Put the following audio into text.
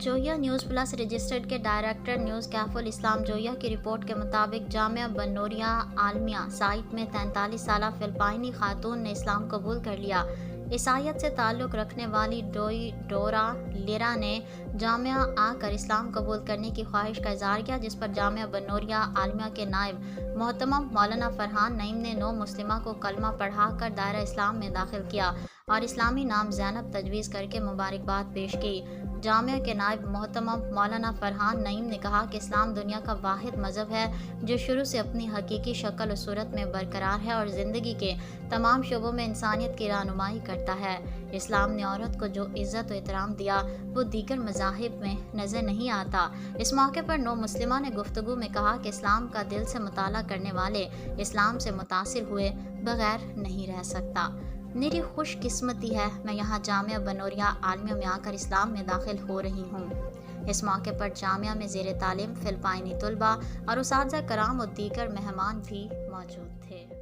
Zoya news plus registered के director news कैफुल इस्लाम जोया की report के मुताबिक जामिया बन्नोरिया आलमिया साइट में 43 साला फिलिपाइनी खातून ने इस्लाम कबूल कर लिया। ईसाईयत से ताल्लुक़ रखने वाली डोरा लिरा ने जामिया आकर इस्लाम कबूल करने की ख्वाहिश का इज़हार किया, जिस पर जामिया बन्नोरिया आलमिया के नायब मोहतरम मौलाना फरहान नईम ने 9 मुस्लिमा को कलमा पढ़ा कर दायरा इस्लाम में दाखिल किया और इस्लामी नाम ज़ैनब तजवीज़ करके मुबारकबाद पेश की। जामिया के नायब मोहतरम मौलाना फरहान नईम ने कहा कि इस्लाम दुनिया का वाहिद मज़हब है जो शुरू से अपनी हकीकी शक्ल और सूरत में बरकरार है और ज़िंदगी के तमाम शोबों में इंसानियत की रहनुमाई करता है। इस्लाम ने औरत को जो इज़्ज़त और एहतराम दिया वो दीगर मज़ाहिब में नज़र नहीं आता। इस मौके पर 9 मुस्लिमा ने गुफ्तगू में कहा कि इस्लाम का दिल से मुताला करने वाले इस्लाम से मुतासिर हुए बगैर नहीं रह सकता। मेरी खुशकिस्मती है मैं यहाँ जामिया बन्नोरिया आलमिया में आकर इस्लाम में दाखिल हो रही हूँ। इस मौके पर जामिया में ज़ेर तालीम फिलिपाइनी तलबा और उस्ताज़ा कराम और दीगर मेहमान भी मौजूद थे।